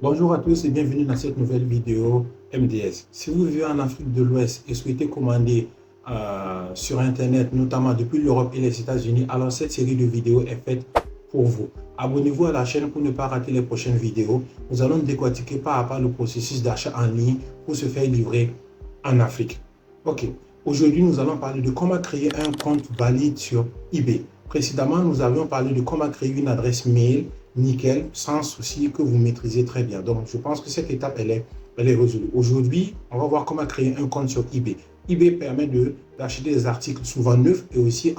Bonjour à tous et bienvenue dans cette nouvelle vidéo MDS. Si vous vivez en Afrique de l'Ouest et souhaitez commander sur Internet, notamment depuis l'Europe et les États-Unis, alors cette série de vidéos est faite pour vous. Abonnez-vous à la chaîne pour ne pas rater les prochaines vidéos. Nous allons décortiquer pas à pas le processus d'achat en ligne pour se faire livrer en Afrique. Ok, aujourd'hui nous allons parler de comment créer un compte valide sur eBay. Précédemment, nous avions parlé de comment créer une adresse mail nickel, sans souci, que vous maîtrisez très bien. Donc, je pense que cette étape, elle est résolue. Aujourd'hui, on va voir comment créer un compte sur eBay. eBay permet d'acheter des articles souvent neufs et aussi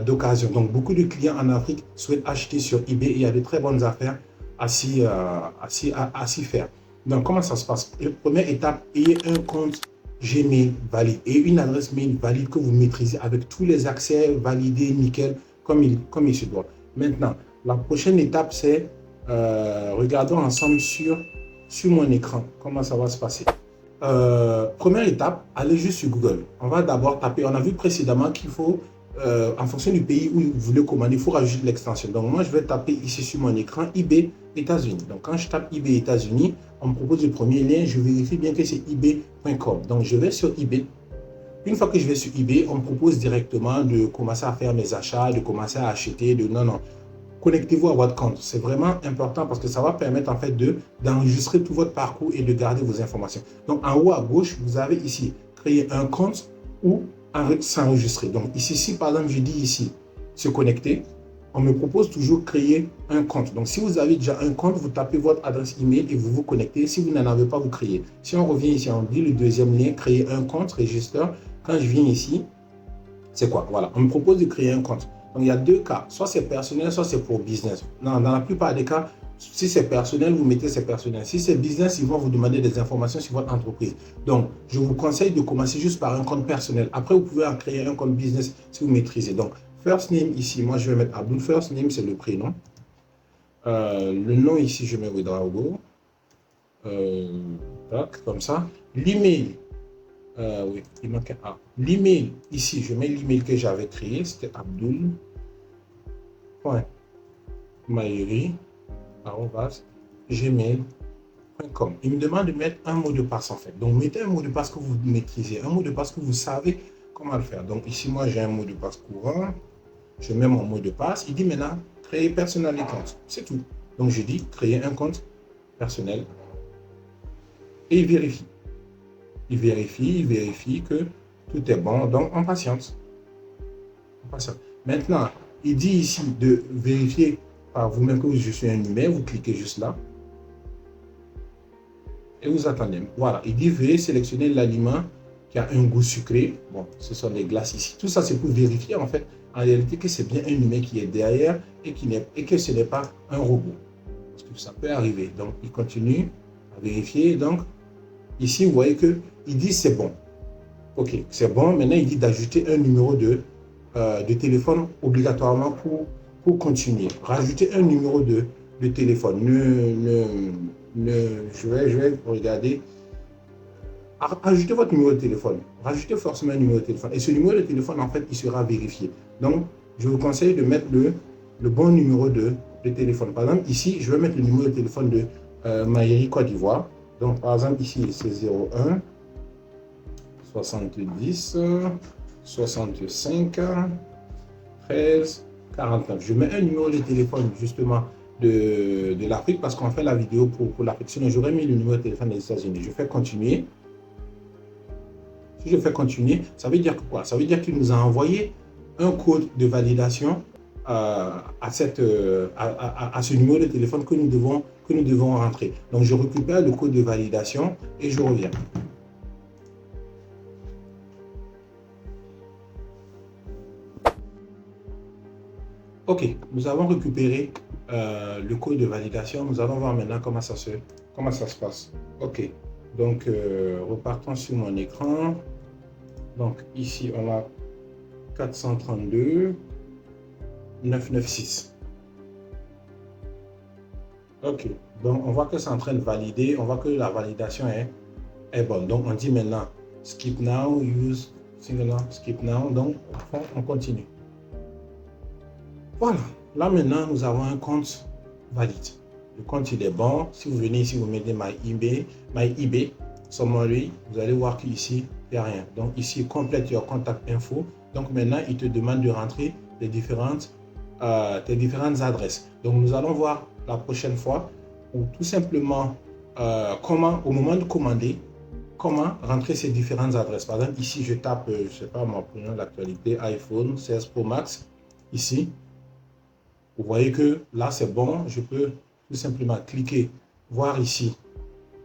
d'occasion. Donc, beaucoup de clients en Afrique souhaitent acheter sur eBay et il y a de très bonnes affaires à s'y faire. Donc, comment ça se passe? Première étape, ayez un compte Gmail valide et une adresse mail valide que vous maîtrisez avec tous les accès validés, nickel, comme il se doit. Maintenant, la prochaine étape, c'est regardons ensemble sur mon écran comment ça va se passer. Première étape, allez juste sur Google. On va d'abord taper, on a vu précédemment qu'il faut, en fonction du pays où vous voulez commander, il faut rajouter l'extension. Donc moi, je vais taper ici sur mon écran eBay États-Unis. Donc quand je tape eBay États-Unis, on me propose le premier lien, je vérifie bien que c'est ebay.com. Donc je vais sur eBay. Une fois que je vais sur eBay, on me propose directement de commencer à faire mes achats, de commencer à acheter, non. Connectez-vous à votre compte. C'est vraiment important parce que ça va permettre en fait d'enregistrer tout votre parcours et de garder vos informations. Donc en haut à gauche, vous avez ici créer un compte ou s'enregistrer. Donc ici, si par exemple je dis ici se connecter, on me propose toujours créer un compte. Donc si vous avez déjà un compte, vous tapez votre adresse email et vous vous connectez. Si vous n'en avez pas, vous créez. Si on revient ici, on dit le deuxième lien, créer un compte, register. Quand je viens ici, c'est quoi? Voilà, on me propose de créer un compte. Donc, il y a deux cas. Soit c'est personnel, soit c'est pour business. Non, dans la plupart des cas, si c'est personnel, vous mettez c'est personnel. Si c'est business, ils vont vous demander des informations sur votre entreprise. Donc, je vous conseille de commencer juste par un compte personnel. Après, vous pouvez en créer un compte business si vous maîtrisez. Donc, first name ici, moi, je vais mettre Abdul. First name, c'est le prénom. Le nom ici, je mets Ouedraogo. Comme ça. L'email. Oui, il manque un A. L'email, ici, je mets l'email que j'avais créé, c'était abdul.mairi@gmail.com. Il me demande de mettre un mot de passe en fait. Donc, mettez un mot de passe que vous maîtrisez, un mot de passe que vous savez comment le faire. Donc, ici, moi, j'ai un mot de passe courant. Je mets mon mot de passe. Il dit maintenant, créer personnel et compte. C'est tout. Donc, je dis créer un compte personnel et il vérifie. Il vérifie que tout est bon. Donc, on patiente. Maintenant, il dit ici de vérifier par vous-même que je suis un humain. Vous cliquez juste là. Et vous attendez. Voilà. Il dit veuillez sélectionner l'aliment qui a un goût sucré. Bon, ce sont des glaces ici. Tout ça, c'est pour vérifier en fait, en réalité, que c'est bien un humain qui est derrière et que ce n'est pas un robot. Parce que ça peut arriver. Donc, il continue à vérifier. Donc, ici, vous voyez qu'il dit c'est bon. Ok, c'est bon. Maintenant, il dit d'ajouter un numéro de téléphone obligatoirement pour continuer. Rajouter un numéro de téléphone. Je vais regarder. Ajoutez votre numéro de téléphone. Rajoutez forcément un numéro de téléphone. Et ce numéro de téléphone, en fait, il sera vérifié. Donc, je vous conseille de mettre le bon numéro de téléphone. Par exemple, ici, je vais mettre le numéro de téléphone de Maïri Côte d'Ivoire. Donc, par exemple, ici, c'est 01 70 65 13 49. Je mets un numéro de téléphone justement de l'Afrique parce qu'on fait la vidéo pour l'Afrique. Sinon, j'aurais mis le numéro de téléphone des États-Unis. Je fais continuer. Si je fais continuer, ça veut dire que quoi? Ça veut dire qu'il nous a envoyé un code de validation à ce numéro de téléphone que nous devons rentrer. Donc, je récupère le code de validation et je reviens. Ok, nous avons récupéré le code de validation. Nous allons voir maintenant comment ça se passe. Ok, donc repartons sur mon écran. Donc ici, on a 432 996. Ok, donc on voit que c'est en train de valider. On voit que la validation est bonne. Donc on dit maintenant skip now, use singular, skip now. Donc on continue. Voilà, là maintenant nous avons un compte valide. Le compte, il est bon. Si vous venez ici, vous mettez My eBay, summary, vous allez voir qu'ici, il n'y a rien. Donc ici, complète your contact info. Donc maintenant, il te demande de rentrer tes différentes adresses. Donc nous allons voir la prochaine fois, ou tout simplement comment, au moment de commander, comment rentrer ces différentes adresses. Par exemple, ici, je tape, je ne sais pas, moi, prenons l'actualité, iPhone 16 Pro Max. Ici, vous voyez que là, c'est bon. Je peux tout simplement cliquer, voir ici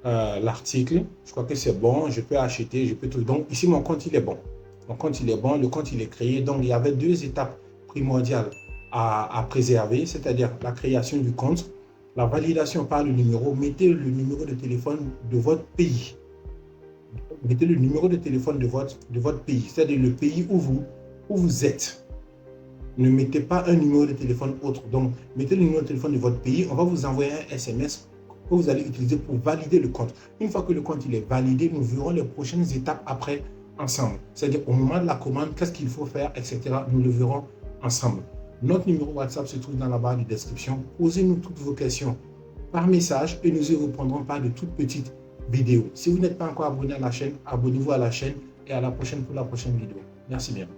l'article. Je crois que c'est bon. Je peux acheter, je peux tout. Donc, ici, mon compte, il est bon. Mon compte, il est bon. Le compte, il est créé. Donc, il y avait deux étapes primordiales à préserver, c'est-à-dire la création du compte, la validation par le numéro. Mettez le numéro de téléphone de votre pays. Mettez le numéro de téléphone de votre pays, c'est-à-dire le pays où vous êtes. Ne mettez pas un numéro de téléphone autre. Donc, mettez le numéro de téléphone de votre pays. On va vous envoyer un SMS que vous allez utiliser pour valider le compte. Une fois que le compte il est validé, nous verrons les prochaines étapes après ensemble. C'est-à-dire au moment de la commande, qu'est-ce qu'il faut faire, etc. Nous le verrons ensemble. Notre numéro WhatsApp se trouve dans la barre de description. Posez-nous toutes vos questions par message et nous y répondrons par de toutes petites vidéos. Si vous n'êtes pas encore abonné à la chaîne, abonnez-vous à la chaîne et à la prochaine pour la prochaine vidéo. Merci bien.